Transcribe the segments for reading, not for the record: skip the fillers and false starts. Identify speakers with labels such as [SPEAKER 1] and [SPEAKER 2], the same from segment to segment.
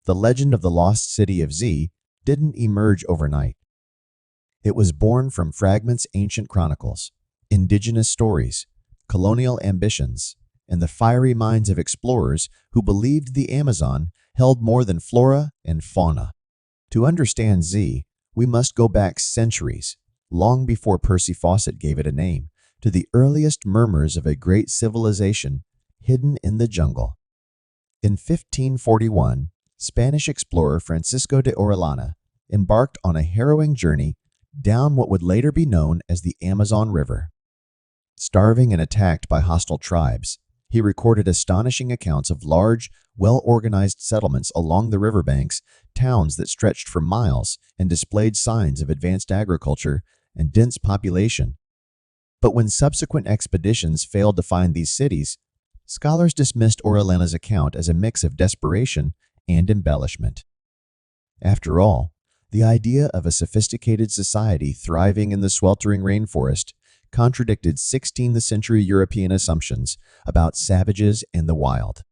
[SPEAKER 1] The legend of the lost city of Z didn't emerge overnight. It was born from fragments ancient chronicles, indigenous stories, colonial ambitions, and the fiery minds of explorers who believed the Amazon held more than flora and fauna. To understand Z, we must go back centuries, long before Percy Fawcett gave it a name, to the earliest murmurs of a great civilization hidden in the jungle. In 1541, Spanish explorer Francisco de Orellana embarked on a harrowing journey down what would later be known as the Amazon River. Starving and attacked by hostile tribes, he recorded astonishing accounts of large, well-organized settlements along the riverbanks, towns that stretched for miles and displayed signs of advanced agriculture and dense population. But when subsequent expeditions failed to find these cities, scholars dismissed Orellana's account as a mix of desperation and embellishment. After all, the idea of a sophisticated society thriving in the sweltering rainforest contradicted 16th century European assumptions about savages and the wild.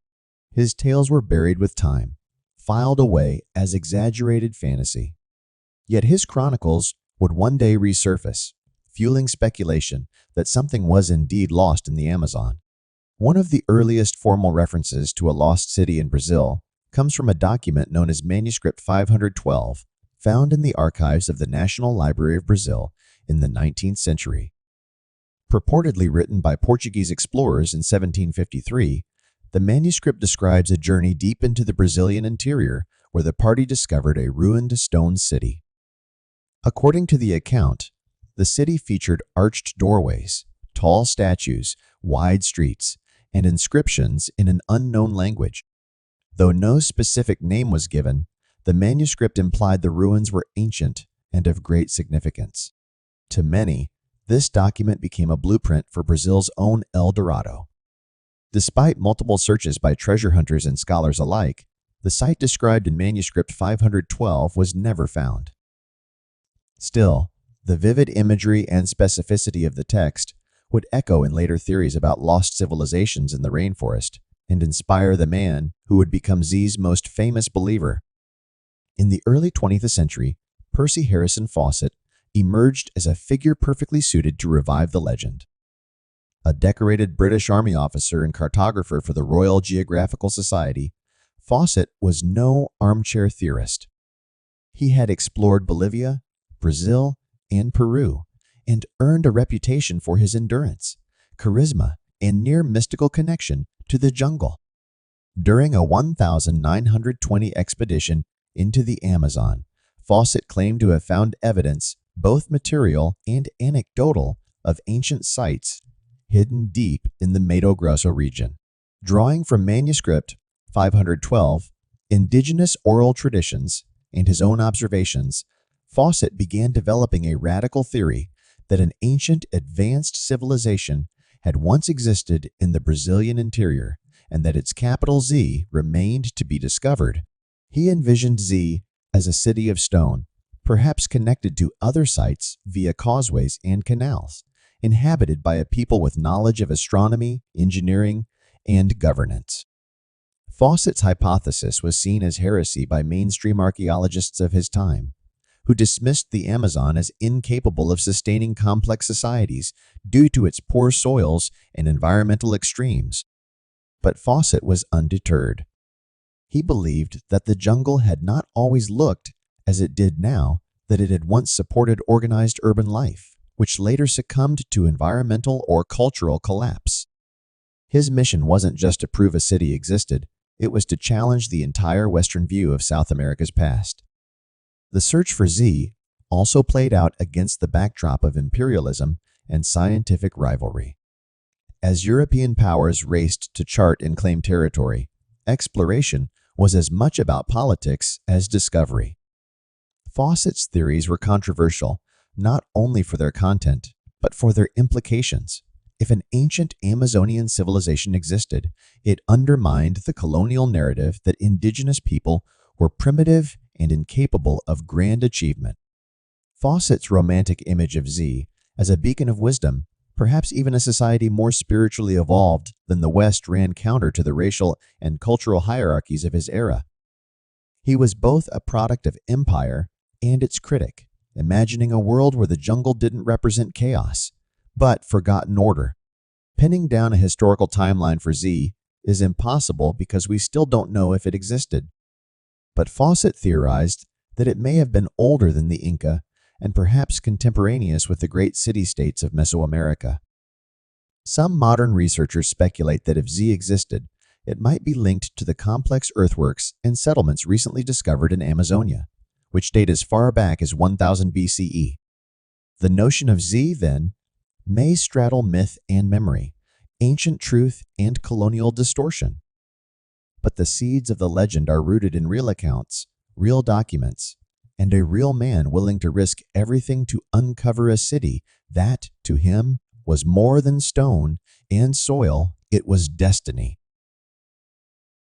[SPEAKER 1] His tales were buried with time, filed away as exaggerated fantasy. Yet his chronicles would one day resurface, fueling speculation that something was indeed lost in the Amazon. One of the earliest formal references to a lost city in Brazil comes from a document known as Manuscript 512, found in the archives of the National Library of Brazil in the 19th century. Purportedly written by Portuguese explorers in 1753, the manuscript describes a journey deep into the Brazilian interior where the party discovered a ruined stone city. According to the account, the city featured arched doorways, tall statues, wide streets, and inscriptions in an unknown language. Though no specific name was given, the manuscript implied the ruins were ancient and of great significance. To many, this document became a blueprint for Brazil's own El Dorado. Despite multiple searches by treasure hunters and scholars alike, the site described in Manuscript 512 was never found. Still, the vivid imagery and specificity of the text would echo in later theories about lost civilizations in the rainforest and inspire the man who would become Z's most famous believer. In the early 20th century, Percy Harrison Fawcett emerged as a figure perfectly suited to revive the legend. A decorated British Army officer and cartographer for the Royal Geographical Society, Fawcett was no armchair theorist. He had explored Bolivia, Brazil, and Peru, and earned a reputation for his endurance, charisma, and near mystical connection to the jungle. During a 1920 expedition into the Amazon, Fawcett claimed to have found evidence, both material and anecdotal, of ancient sites hidden deep in the Mato Grosso region. Drawing from Manuscript 512, indigenous oral traditions, and his own observations, Fawcett began developing a radical theory that an ancient, advanced civilization had once existed in the Brazilian interior and that its capital Z remained to be discovered. He envisioned Z as a city of stone, perhaps connected to other sites via causeways and canals, inhabited by a people with knowledge of astronomy, engineering, and governance. Fawcett's hypothesis was seen as heresy by mainstream archaeologists of his time, who dismissed the Amazon as incapable of sustaining complex societies due to its poor soils and environmental extremes. But Fawcett was undeterred. He believed that the jungle had not always looked as it did now, that it had once supported organized urban life, which later succumbed to environmental or cultural collapse. His mission wasn't just to prove a city existed, it was to challenge the entire Western view of South America's past. The search for Z also played out against the backdrop of imperialism and scientific rivalry. As European powers raced to chart and claim territory, exploration was as much about politics as discovery. Fawcett's theories were controversial, not only for their content, but for their implications. If an ancient Amazonian civilization existed, it undermined the colonial narrative that indigenous people were primitive and incapable of grand achievement. Fawcett's romantic image of Z as a beacon of wisdom, perhaps even a society more spiritually evolved than the West, ran counter to the racial and cultural hierarchies of his era. He was both a product of empire and its critic, imagining a world where the jungle didn't represent chaos, but forgotten order. Pinning down a historical timeline for Z is impossible because we still don't know if it existed. But Fawcett theorized that it may have been older than the Inca and perhaps contemporaneous with the great city-states of Mesoamerica. Some modern researchers speculate that if Z existed, it might be linked to the complex earthworks and settlements recently discovered in Amazonia, which date as far back as 1000 BCE. The notion of Z, then, may straddle myth and memory, ancient truth and colonial distortion. But the seeds of the legend are rooted in real accounts, real documents, and a real man willing to risk everything to uncover a city that, to him, was more than stone and soil, it was destiny.